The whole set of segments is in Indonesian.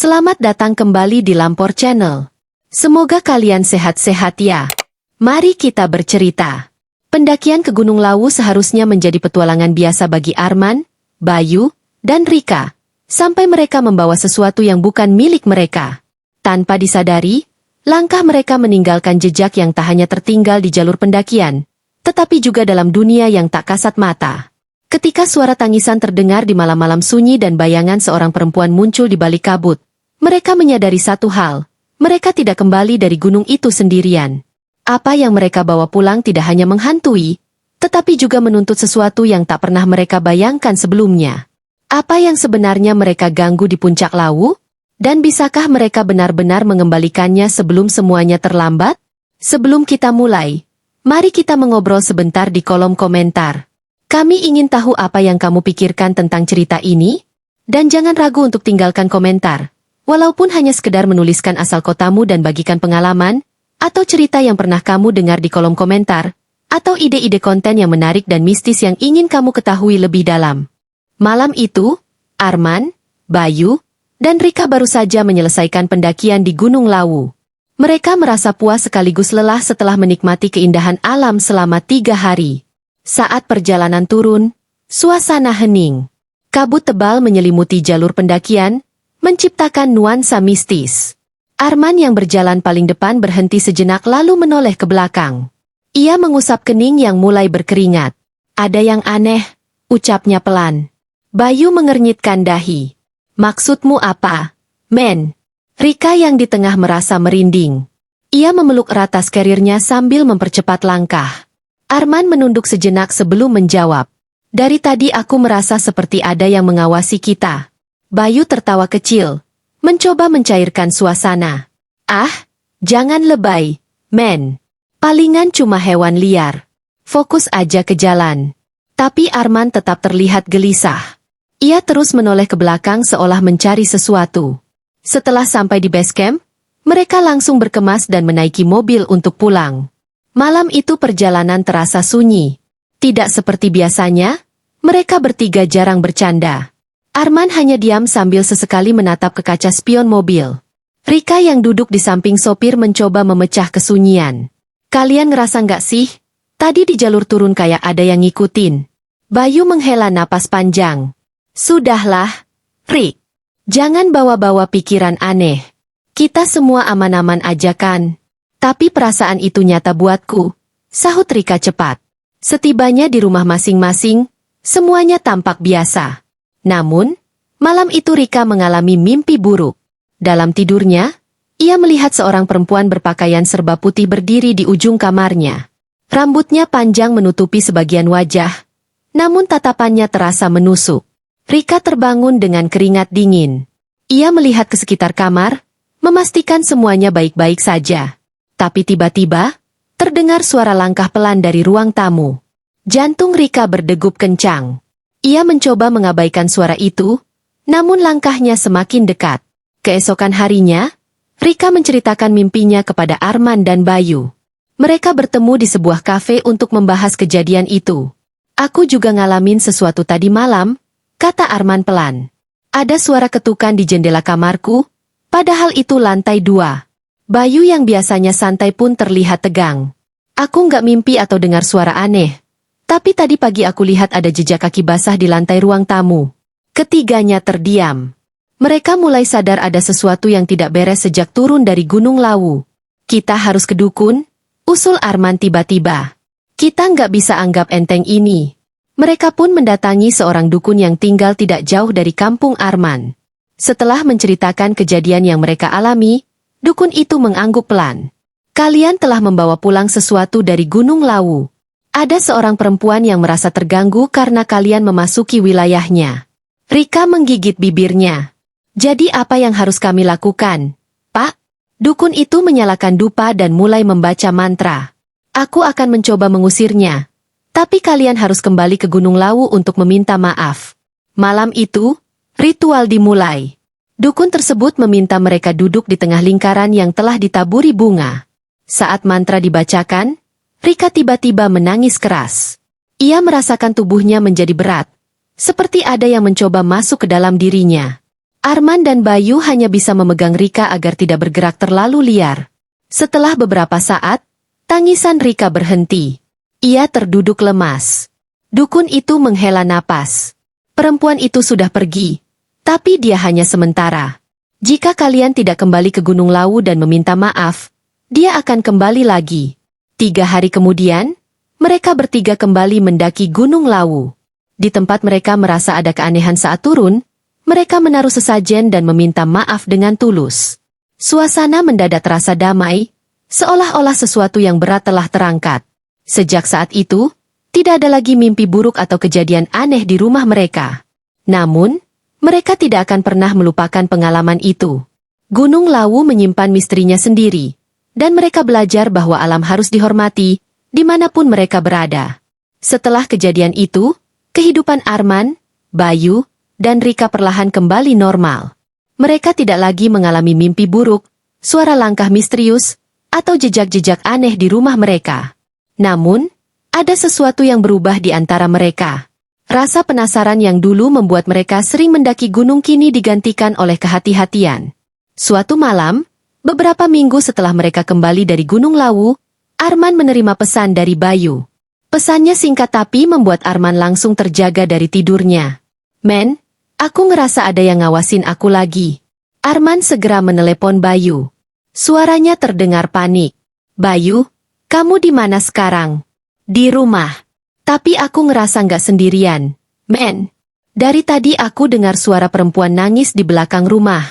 Selamat datang kembali di Lampor Channel. Semoga kalian sehat-sehat ya. Mari kita bercerita. Pendakian ke Gunung Lawu seharusnya menjadi petualangan biasa bagi Arman, Bayu, dan Rika. Sampai mereka membawa sesuatu yang bukan milik mereka. Tanpa disadari, langkah mereka meninggalkan jejak yang tak hanya tertinggal di jalur pendakian, tetapi juga dalam dunia yang tak kasat mata. Ketika suara tangisan terdengar di malam-malam sunyi dan bayangan seorang perempuan muncul di balik kabut, mereka menyadari satu hal, mereka tidak kembali dari gunung itu sendirian. Apa yang mereka bawa pulang tidak hanya menghantui, tetapi juga menuntut sesuatu yang tak pernah mereka bayangkan sebelumnya. Apa yang sebenarnya mereka ganggu di puncak Lawu? Dan bisakah mereka benar-benar mengembalikannya sebelum semuanya terlambat? Sebelum kita mulai, mari kita mengobrol sebentar di kolom komentar. Kami ingin tahu apa yang kamu pikirkan tentang cerita ini, dan jangan ragu untuk tinggalkan komentar, walaupun hanya sekedar menuliskan asal kotamu dan bagikan pengalaman, atau cerita yang pernah kamu dengar di kolom komentar, atau ide-ide konten yang menarik dan mistis yang ingin kamu ketahui lebih dalam. Malam itu, Arman, Bayu, dan Rika baru saja menyelesaikan pendakian di Gunung Lawu. Mereka merasa puas sekaligus lelah setelah menikmati keindahan alam selama 3 hari. Saat perjalanan turun, suasana hening. Kabut tebal menyelimuti jalur pendakian, menciptakan nuansa mistis. Arman yang berjalan paling depan berhenti sejenak lalu menoleh ke belakang. Ia mengusap kening yang mulai berkeringat. Ada yang aneh, ucapnya pelan. Bayu mengernyitkan dahi. Maksudmu apa, men? Rika yang di tengah merasa merinding. Ia memeluk erat tas karirnya sambil mempercepat langkah. Arman menunduk sejenak sebelum menjawab. Dari tadi aku merasa seperti ada yang mengawasi kita. Bayu tertawa kecil, mencoba mencairkan suasana. Ah, jangan lebay, men. Palingan cuma hewan liar. Fokus aja ke jalan. Tapi Arman tetap terlihat gelisah. Ia terus menoleh ke belakang seolah mencari sesuatu. Setelah sampai di base camp, mereka langsung berkemas dan menaiki mobil untuk pulang. Malam itu perjalanan terasa sunyi. Tidak seperti biasanya, mereka bertiga jarang bercanda. Arman hanya diam sambil sesekali menatap ke kaca spion mobil. Rika yang duduk di samping sopir mencoba memecah kesunyian. Kalian ngerasa nggak sih? Tadi di jalur turun kayak ada yang ngikutin. Bayu menghela napas panjang. Sudahlah, Rik. Jangan bawa-bawa pikiran aneh. Kita semua aman-aman aja kan? Tapi perasaan itu nyata buatku, sahut Rika cepat. Setibanya di rumah masing-masing, semuanya tampak biasa. Namun, malam itu Rika mengalami mimpi buruk. Dalam tidurnya, ia melihat seorang perempuan berpakaian serba putih berdiri di ujung kamarnya. Rambutnya panjang menutupi sebagian wajah, namun tatapannya terasa menusuk. Rika terbangun dengan keringat dingin. Ia melihat ke sekitar kamar, memastikan semuanya baik-baik saja. Tapi tiba-tiba, terdengar suara langkah pelan dari ruang tamu. Jantung Rika berdegup kencang. Ia mencoba mengabaikan suara itu, namun langkahnya semakin dekat. Keesokan harinya, Rika menceritakan mimpinya kepada Arman dan Bayu. Mereka bertemu di sebuah kafe untuk membahas kejadian itu. Aku juga ngalamin sesuatu tadi malam, kata Arman pelan. Ada suara ketukan di jendela kamarku, padahal itu lantai 2. Bayu yang biasanya santai pun terlihat tegang. Aku nggak mimpi atau dengar suara aneh. Tapi tadi pagi aku lihat ada jejak kaki basah di lantai ruang tamu. Ketiganya terdiam. Mereka mulai sadar ada sesuatu yang tidak beres sejak turun dari Gunung Lawu. Kita harus ke dukun, usul Arman tiba-tiba. Kita nggak bisa anggap enteng ini. Mereka pun mendatangi seorang dukun yang tinggal tidak jauh dari kampung Arman. Setelah menceritakan kejadian yang mereka alami, dukun itu mengangguk pelan. Kalian telah membawa pulang sesuatu dari Gunung Lawu. Ada seorang perempuan yang merasa terganggu karena kalian memasuki wilayahnya. Rika menggigit bibirnya. Jadi apa yang harus kami lakukan, Pak? Dukun itu menyalakan dupa dan mulai membaca mantra. Aku akan mencoba mengusirnya. Tapi kalian harus kembali ke Gunung Lawu untuk meminta maaf. Malam itu, ritual dimulai. Dukun tersebut meminta mereka duduk di tengah lingkaran yang telah ditaburi bunga. Saat mantra dibacakan, Rika tiba-tiba menangis keras. Ia merasakan tubuhnya menjadi berat, seperti ada yang mencoba masuk ke dalam dirinya. Arman dan Bayu hanya bisa memegang Rika agar tidak bergerak terlalu liar. Setelah beberapa saat, tangisan Rika berhenti. Ia terduduk lemas. Dukun itu menghela napas. Perempuan itu sudah pergi, tapi dia hanya sementara. Jika kalian tidak kembali ke Gunung Lawu dan meminta maaf, dia akan kembali lagi. 3 hari kemudian, mereka bertiga kembali mendaki Gunung Lawu. Di tempat mereka merasa ada keanehan saat turun, mereka menaruh sesajen dan meminta maaf dengan tulus. Suasana mendadak terasa damai, seolah-olah sesuatu yang berat telah terangkat. Sejak saat itu, tidak ada lagi mimpi buruk atau kejadian aneh di rumah mereka. Namun, mereka tidak akan pernah melupakan pengalaman itu. Gunung Lawu menyimpan misterinya sendiri, dan mereka belajar bahwa alam harus dihormati, dimanapun mereka berada. Setelah kejadian itu, kehidupan Arman, Bayu, dan Rika perlahan kembali normal. Mereka tidak lagi mengalami mimpi buruk, suara langkah misterius, atau jejak-jejak aneh di rumah mereka. Namun, ada sesuatu yang berubah di antara mereka. Rasa penasaran yang dulu membuat mereka sering mendaki gunung kini digantikan oleh kehati-hatian. Suatu malam, beberapa minggu setelah mereka kembali dari Gunung Lawu, Arman menerima pesan dari Bayu. Pesannya singkat tapi membuat Arman langsung terjaga dari tidurnya. "Men, aku ngerasa ada yang ngawasin aku lagi." Arman segera menelepon Bayu. Suaranya terdengar panik. "Bayu, kamu di mana sekarang?" "Di rumah. Tapi aku ngerasa nggak sendirian, men. Dari tadi aku dengar suara perempuan nangis di belakang rumah."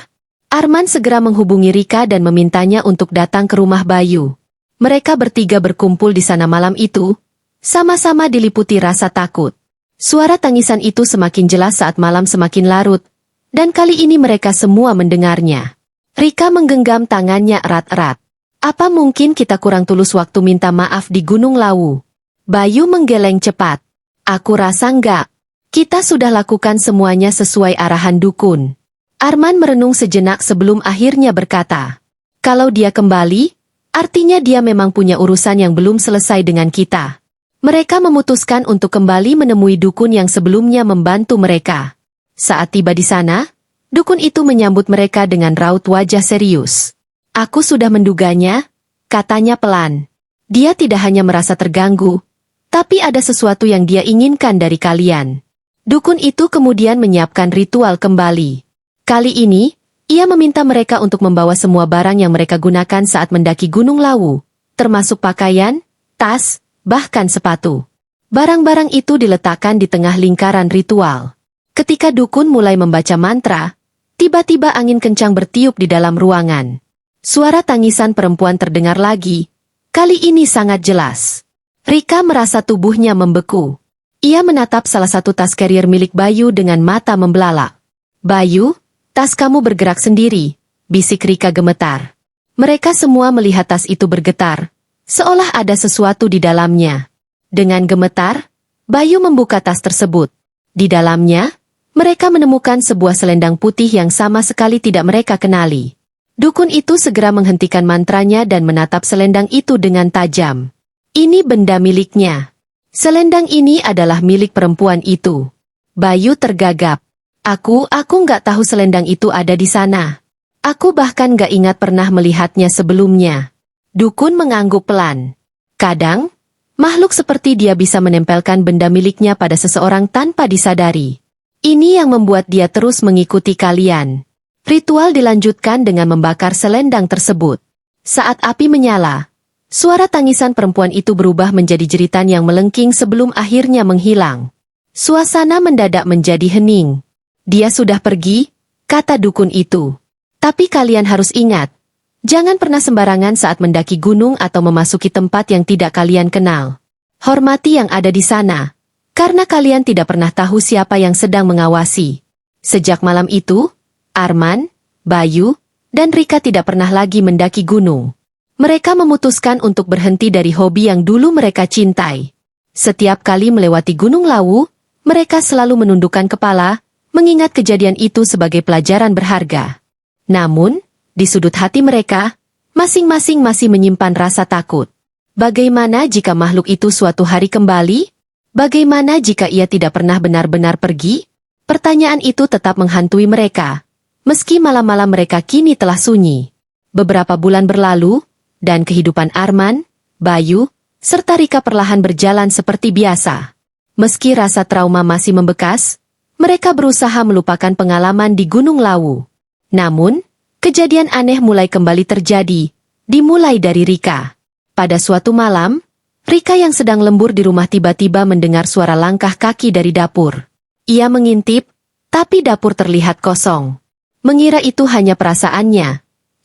Arman segera menghubungi Rika dan memintanya untuk datang ke rumah Bayu. Mereka bertiga berkumpul di sana malam itu, sama-sama diliputi rasa takut. Suara tangisan itu semakin jelas saat malam semakin larut, dan kali ini mereka semua mendengarnya. Rika menggenggam tangannya erat-erat. "Apa mungkin kita kurang tulus waktu minta maaf di Gunung Lawu?" Bayu menggeleng cepat. "Aku rasa enggak. Kita sudah lakukan semuanya sesuai arahan dukun." Arman merenung sejenak sebelum akhirnya berkata, "Kalau dia kembali, artinya dia memang punya urusan yang belum selesai dengan kita." Mereka memutuskan untuk kembali menemui dukun yang sebelumnya membantu mereka. Saat tiba di sana, dukun itu menyambut mereka dengan raut wajah serius. "Aku sudah menduganya," katanya pelan. "Dia tidak hanya merasa terganggu, tapi ada sesuatu yang dia inginkan dari kalian." Dukun itu kemudian menyiapkan ritual kembali. Kali ini, ia meminta mereka untuk membawa semua barang yang mereka gunakan saat mendaki Gunung Lawu, termasuk pakaian, tas, bahkan sepatu. Barang-barang itu diletakkan di tengah lingkaran ritual. Ketika dukun mulai membaca mantra, tiba-tiba angin kencang bertiup di dalam ruangan. Suara tangisan perempuan terdengar lagi, kali ini sangat jelas. Rika merasa tubuhnya membeku. Ia menatap salah satu tas carrier milik Bayu dengan mata membelalak. "Bayu, tas kamu bergerak sendiri," bisik Rika gemetar. Mereka semua melihat tas itu bergetar, seolah ada sesuatu di dalamnya. Dengan gemetar, Bayu membuka tas tersebut. Di dalamnya, mereka menemukan sebuah selendang putih yang sama sekali tidak mereka kenali. Dukun itu segera menghentikan mantranya dan menatap selendang itu dengan tajam. "Ini benda miliknya. Selendang ini adalah milik perempuan itu." Bayu tergagap. Aku nggak tahu selendang itu ada di sana. Aku bahkan nggak ingat pernah melihatnya sebelumnya." Dukun mengangguk pelan. Kadang, makhluk seperti dia bisa menempelkan benda miliknya pada seseorang tanpa disadari. Ini yang membuat dia terus mengikuti kalian. Ritual dilanjutkan dengan membakar selendang tersebut. Saat api menyala, suara tangisan perempuan itu berubah menjadi jeritan yang melengking sebelum akhirnya menghilang. Suasana mendadak menjadi hening. "Dia sudah pergi," kata dukun itu. "Tapi kalian harus ingat, jangan pernah sembarangan saat mendaki gunung atau memasuki tempat yang tidak kalian kenal. Hormati yang ada di sana, karena kalian tidak pernah tahu siapa yang sedang mengawasi." Sejak malam itu, Arman, Bayu, dan Rika tidak pernah lagi mendaki gunung. Mereka memutuskan untuk berhenti dari hobi yang dulu mereka cintai. Setiap kali melewati Gunung Lawu, mereka selalu menundukkan kepala, mengingat kejadian itu sebagai pelajaran berharga. Namun, di sudut hati mereka, masing-masing masih menyimpan rasa takut. Bagaimana jika makhluk itu suatu hari kembali? Bagaimana jika ia tidak pernah benar-benar pergi? Pertanyaan itu tetap menghantui mereka, Meski malam-malam mereka kini telah sunyi. Beberapa bulan berlalu, dan kehidupan Arman, Bayu, serta Rika perlahan berjalan seperti biasa. Meski rasa trauma masih membekas, mereka berusaha melupakan pengalaman di Gunung Lawu. Namun, kejadian aneh mulai kembali terjadi, dimulai dari Rika. Pada suatu malam, Rika yang sedang lembur di rumah tiba-tiba mendengar suara langkah kaki dari dapur. Ia mengintip, tapi dapur terlihat kosong. Mengira itu hanya perasaannya,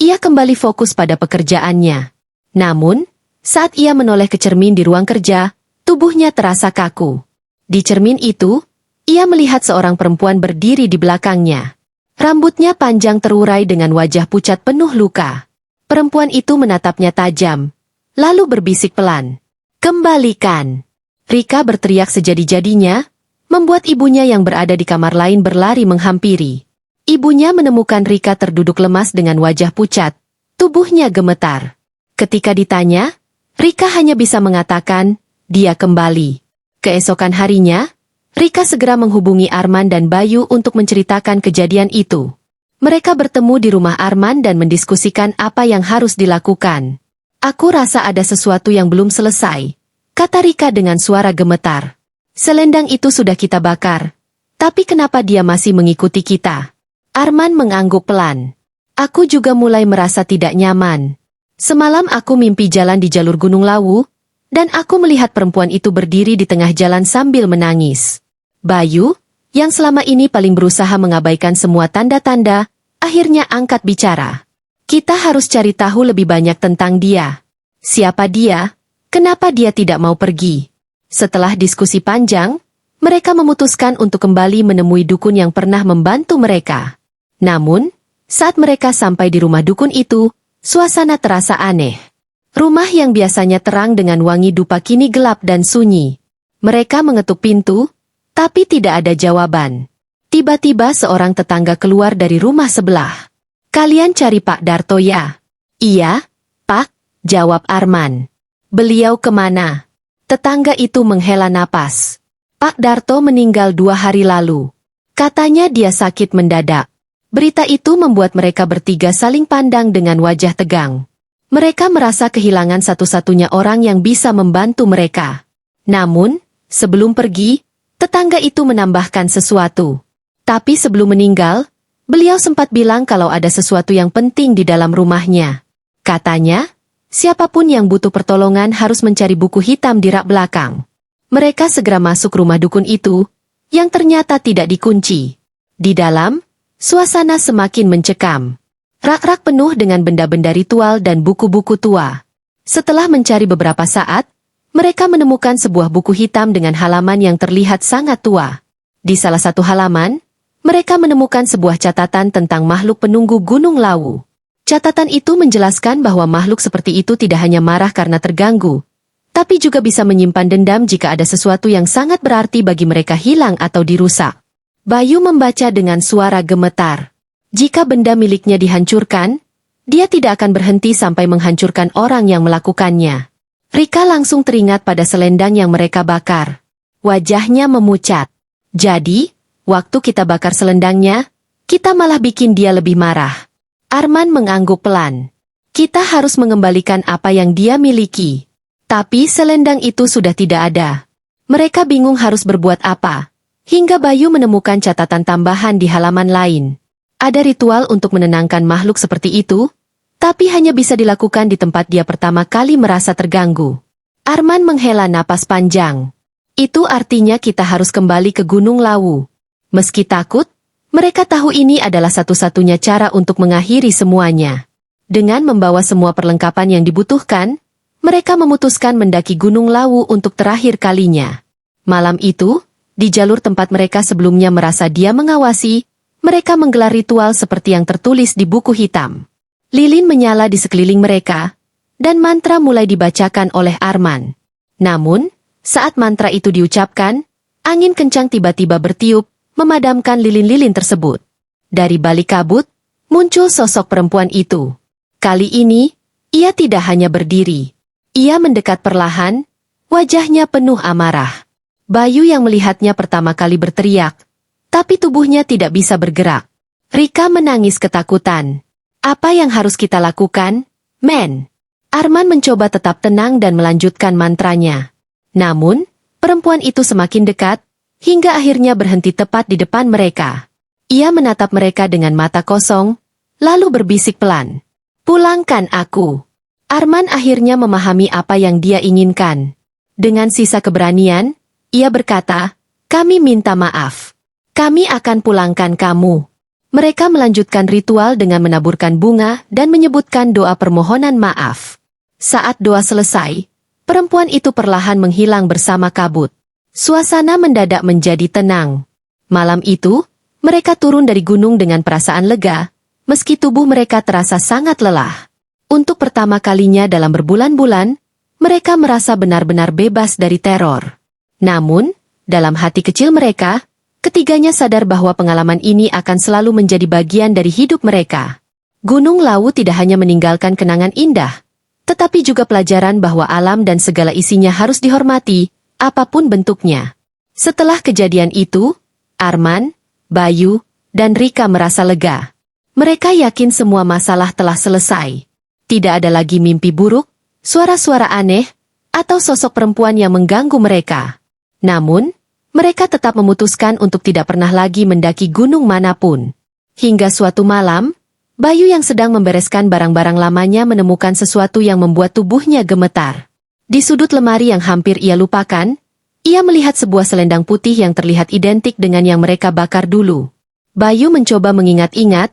ia kembali fokus pada pekerjaannya. Namun, saat ia menoleh ke cermin di ruang kerja, tubuhnya terasa kaku. Di cermin itu, ia melihat seorang perempuan berdiri di belakangnya. Rambutnya panjang terurai dengan wajah pucat penuh luka. Perempuan itu menatapnya tajam, lalu berbisik pelan. "Kembalikan!" Rika berteriak sejadi-jadinya, membuat ibunya yang berada di kamar lain berlari menghampiri. Ibunya menemukan Rika terduduk lemas dengan wajah pucat, tubuhnya gemetar. Ketika ditanya, Rika hanya bisa mengatakan, dia kembali. Keesokan harinya, Rika segera menghubungi Arman dan Bayu untuk menceritakan kejadian itu. Mereka bertemu di rumah Arman dan mendiskusikan apa yang harus dilakukan. "Aku rasa ada sesuatu yang belum selesai," kata Rika dengan suara gemetar. "Selendang itu sudah kita bakar. Tapi kenapa dia masih mengikuti kita?" Arman mengangguk pelan. "Aku juga mulai merasa tidak nyaman. Semalam aku mimpi jalan di jalur Gunung Lawu, dan aku melihat perempuan itu berdiri di tengah jalan sambil menangis." Bayu, yang selama ini paling berusaha mengabaikan semua tanda-tanda, akhirnya angkat bicara. "Kita harus cari tahu lebih banyak tentang dia. Siapa dia? Kenapa dia tidak mau pergi?" Setelah diskusi panjang, mereka memutuskan untuk kembali menemui dukun yang pernah membantu mereka. Namun, saat mereka sampai di rumah dukun itu, suasana terasa aneh. Rumah yang biasanya terang dengan wangi dupa kini gelap dan sunyi. Mereka mengetuk pintu, tapi tidak ada jawaban. Tiba-tiba seorang tetangga keluar dari rumah sebelah. "Kalian cari Pak Darto ya?" "Iya, Pak," jawab Arman. "Beliau kemana?" Tetangga itu menghela napas. "Pak Darto meninggal 2 hari lalu. Katanya dia sakit mendadak." Berita itu membuat mereka bertiga saling pandang dengan wajah tegang. Mereka merasa kehilangan satu-satunya orang yang bisa membantu mereka. Namun, sebelum pergi, tetangga itu menambahkan sesuatu. Tapi sebelum meninggal, beliau sempat bilang kalau ada sesuatu yang penting di dalam rumahnya. Katanya, siapapun yang butuh pertolongan harus mencari buku hitam di rak belakang. Mereka segera masuk rumah dukun itu, yang ternyata tidak dikunci. Di dalam, suasana semakin mencekam. Rak-rak penuh dengan benda-benda ritual dan buku-buku tua. Setelah mencari beberapa saat, mereka menemukan sebuah buku hitam dengan halaman yang terlihat sangat tua. Di salah satu halaman, mereka menemukan sebuah catatan tentang makhluk penunggu Gunung Lawu. Catatan itu menjelaskan bahwa makhluk seperti itu tidak hanya marah karena terganggu, tapi juga bisa menyimpan dendam jika ada sesuatu yang sangat berarti bagi mereka hilang atau dirusak. Bayu membaca dengan suara gemetar. Jika benda miliknya dihancurkan, dia tidak akan berhenti sampai menghancurkan orang yang melakukannya. Rika langsung teringat pada selendang yang mereka bakar. Wajahnya memucat. "Jadi, waktu kita bakar selendangnya, kita malah bikin dia lebih marah." Arman mengangguk pelan. "Kita harus mengembalikan apa yang dia miliki." Tapi selendang itu sudah tidak ada. Mereka bingung harus berbuat apa. Hingga Bayu menemukan catatan tambahan di halaman lain. Ada ritual untuk menenangkan makhluk seperti itu, tapi hanya bisa dilakukan di tempat dia pertama kali merasa terganggu. Arman menghela napas panjang. "Itu artinya kita harus kembali ke Gunung Lawu." Meski takut, mereka tahu ini adalah satu-satunya cara untuk mengakhiri semuanya. Dengan membawa semua perlengkapan yang dibutuhkan, mereka memutuskan mendaki Gunung Lawu untuk terakhir kalinya. Malam itu, di jalur tempat mereka sebelumnya merasa dia mengawasi, mereka menggelar ritual seperti yang tertulis di buku hitam. Lilin menyala di sekeliling mereka, dan mantra mulai dibacakan oleh Arman. Namun, saat mantra itu diucapkan, angin kencang tiba-tiba bertiup, memadamkan lilin-lilin tersebut. Dari balik kabut, muncul sosok perempuan itu. Kali ini, ia tidak hanya berdiri. Ia mendekat perlahan, wajahnya penuh amarah. Bayu yang melihatnya pertama kali berteriak, tapi tubuhnya tidak bisa bergerak. Rika menangis ketakutan. Apa yang harus kita lakukan, men? Arman mencoba tetap tenang dan melanjutkan mantranya. Namun, perempuan itu semakin dekat, hingga akhirnya berhenti tepat di depan mereka. Ia menatap mereka dengan mata kosong, lalu berbisik pelan. Pulangkan aku. Arman akhirnya memahami apa yang dia inginkan. Dengan sisa keberanian, ia berkata, kami minta maaf. Kami akan pulangkan kamu. Mereka melanjutkan ritual dengan menaburkan bunga dan menyebutkan doa permohonan maaf. Saat doa selesai, perempuan itu perlahan menghilang bersama kabut. Suasana mendadak menjadi tenang. Malam itu, mereka turun dari gunung dengan perasaan lega, meski tubuh mereka terasa sangat lelah. Untuk pertama kalinya dalam berbulan-bulan, mereka merasa benar-benar bebas dari teror. Namun, dalam hati kecil mereka, ketiganya sadar bahwa pengalaman ini akan selalu menjadi bagian dari hidup mereka. Gunung Lawu tidak hanya meninggalkan kenangan indah, tetapi juga pelajaran bahwa alam dan segala isinya harus dihormati, apapun bentuknya. Setelah kejadian itu, Arman, Bayu, dan Rika merasa lega. Mereka yakin semua masalah telah selesai. Tidak ada lagi mimpi buruk, suara-suara aneh, atau sosok perempuan yang mengganggu mereka. Namun, mereka tetap memutuskan untuk tidak pernah lagi mendaki gunung manapun. Hingga suatu malam, Bayu yang sedang membereskan barang-barang lamanya menemukan sesuatu yang membuat tubuhnya gemetar. Di sudut lemari yang hampir ia lupakan, ia melihat sebuah selendang putih yang terlihat identik dengan yang mereka bakar dulu. Bayu mencoba mengingat-ingat,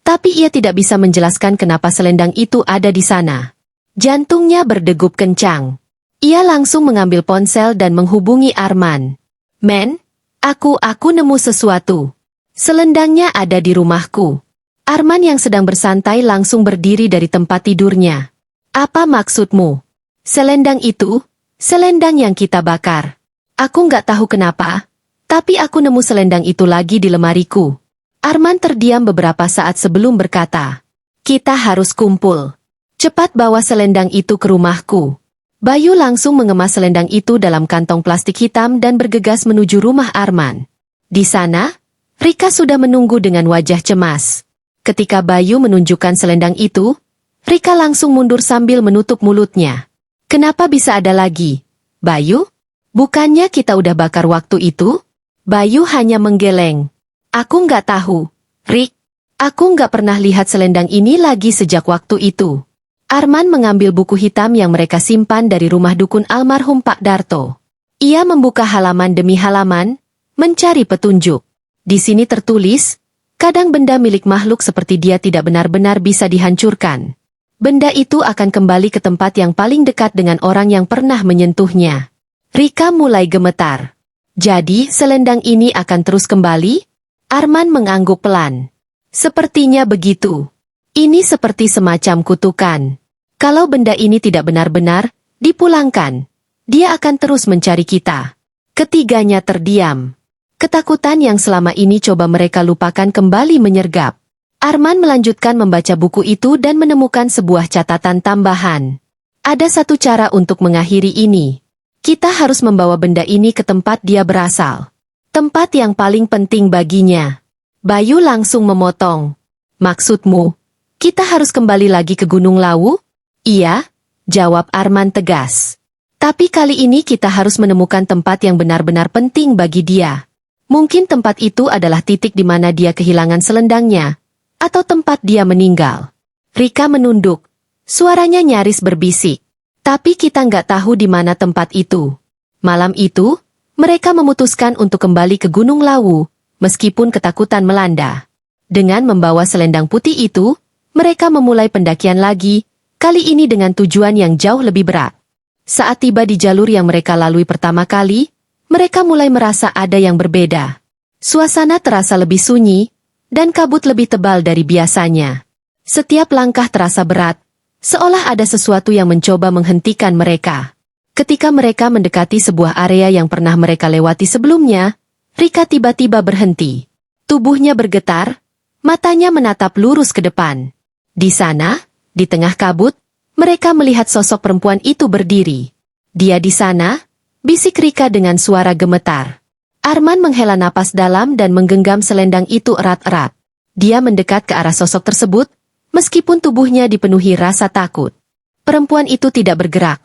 tapi ia tidak bisa menjelaskan kenapa selendang itu ada di sana. Jantungnya berdegup kencang. Ia langsung mengambil ponsel dan menghubungi Arman. Men, aku nemu sesuatu. Selendangnya ada di rumahku. Arman yang sedang bersantai langsung berdiri dari tempat tidurnya. Apa maksudmu? Selendang itu? Selendang yang kita bakar. Aku nggak tahu kenapa, tapi aku nemu selendang itu lagi di lemariku. Arman terdiam beberapa saat sebelum berkata, kita harus kumpul. Cepat bawa selendang itu ke rumahku. Bayu langsung mengemas selendang itu dalam kantong plastik hitam dan bergegas menuju rumah Arman. Di sana, Rika sudah menunggu dengan wajah cemas. Ketika Bayu menunjukkan selendang itu, Rika langsung mundur sambil menutup mulutnya. Kenapa bisa ada lagi? Bayu? Bukannya kita udah bakar waktu itu? Bayu hanya menggeleng. Aku nggak tahu. Rik, aku nggak pernah lihat selendang ini lagi sejak waktu itu. Arman mengambil buku hitam yang mereka simpan dari rumah dukun almarhum Pak Darto. Ia membuka halaman demi halaman, mencari petunjuk. Di sini tertulis, kadang benda milik makhluk seperti dia tidak benar-benar bisa dihancurkan. Benda itu akan kembali ke tempat yang paling dekat dengan orang yang pernah menyentuhnya. Rika mulai gemetar. Jadi, selendang ini akan terus kembali? Arman mengangguk pelan. Sepertinya begitu. Ini seperti semacam kutukan. Kalau benda ini tidak benar-benar dipulangkan, dia akan terus mencari kita. Ketiganya terdiam. Ketakutan yang selama ini coba mereka lupakan kembali menyergap. Arman melanjutkan membaca buku itu dan menemukan sebuah catatan tambahan. Ada satu cara untuk mengakhiri ini. Kita harus membawa benda ini ke tempat dia berasal. Tempat yang paling penting baginya. Bayu langsung memotong. Maksudmu, kita harus kembali lagi ke Gunung Lawu? Iya, jawab Arman tegas. Tapi kali ini kita harus menemukan tempat yang benar-benar penting bagi dia. Mungkin tempat itu adalah titik di mana dia kehilangan selendangnya, atau tempat dia meninggal. Rika menunduk. Suaranya nyaris berbisik. Tapi kita nggak tahu di mana tempat itu. Malam itu, mereka memutuskan untuk kembali ke Gunung Lawu, meskipun ketakutan melanda. Dengan membawa selendang putih itu, mereka memulai pendakian lagi, kali ini dengan tujuan yang jauh lebih berat. Saat tiba di jalur yang mereka lalui pertama kali, mereka mulai merasa ada yang berbeda. Suasana terasa lebih sunyi, dan kabut lebih tebal dari biasanya. Setiap langkah terasa berat, seolah ada sesuatu yang mencoba menghentikan mereka. Ketika mereka mendekati sebuah area yang pernah mereka lewati sebelumnya, Rika tiba-tiba berhenti. Tubuhnya bergetar, matanya menatap lurus ke depan. Di sana, di tengah kabut, mereka melihat sosok perempuan itu berdiri. Dia di sana, bisik Rika dengan suara gemetar. Arman menghela napas dalam dan menggenggam selendang itu erat-erat. Dia mendekat ke arah sosok tersebut, meskipun tubuhnya dipenuhi rasa takut. Perempuan itu tidak bergerak,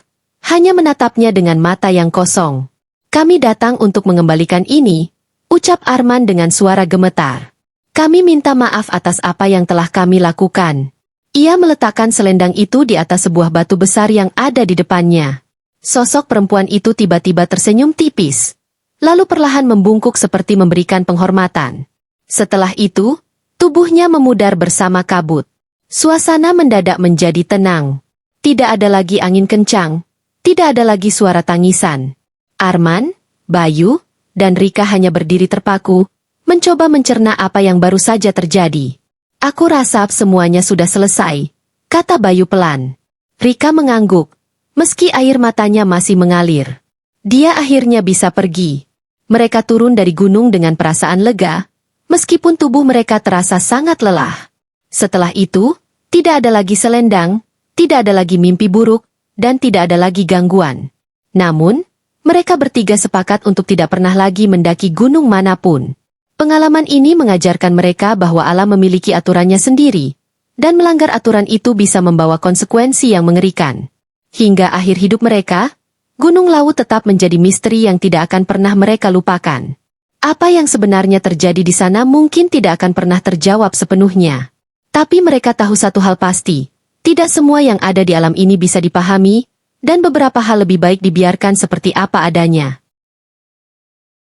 hanya menatapnya dengan mata yang kosong. Kami datang untuk mengembalikan ini, ucap Arman dengan suara gemetar. Kami minta maaf atas apa yang telah kami lakukan. Ia meletakkan selendang itu di atas sebuah batu besar yang ada di depannya. Sosok perempuan itu tiba-tiba tersenyum tipis, lalu perlahan membungkuk seperti memberikan penghormatan. Setelah itu, tubuhnya memudar bersama kabut. Suasana mendadak menjadi tenang. Tidak ada lagi angin kencang, tidak ada lagi suara tangisan. Arman, Bayu, dan Rika hanya berdiri terpaku, mencoba mencerna apa yang baru saja terjadi. Aku rasa semuanya sudah selesai, kata Bayu pelan. Rika mengangguk, meski air matanya masih mengalir. Dia akhirnya bisa pergi. Mereka turun dari gunung dengan perasaan lega, meskipun tubuh mereka terasa sangat lelah. Setelah itu, tidak ada lagi selendang, tidak ada lagi mimpi buruk, dan tidak ada lagi gangguan. Namun, mereka bertiga sepakat untuk tidak pernah lagi mendaki gunung manapun. Pengalaman ini mengajarkan mereka bahwa alam memiliki aturannya sendiri, dan melanggar aturan itu bisa membawa konsekuensi yang mengerikan. Hingga akhir hidup mereka, Gunung Lawu tetap menjadi misteri yang tidak akan pernah mereka lupakan. Apa yang sebenarnya terjadi di sana mungkin tidak akan pernah terjawab sepenuhnya. Tapi mereka tahu satu hal pasti, tidak semua yang ada di alam ini bisa dipahami, dan beberapa hal lebih baik dibiarkan seperti apa adanya.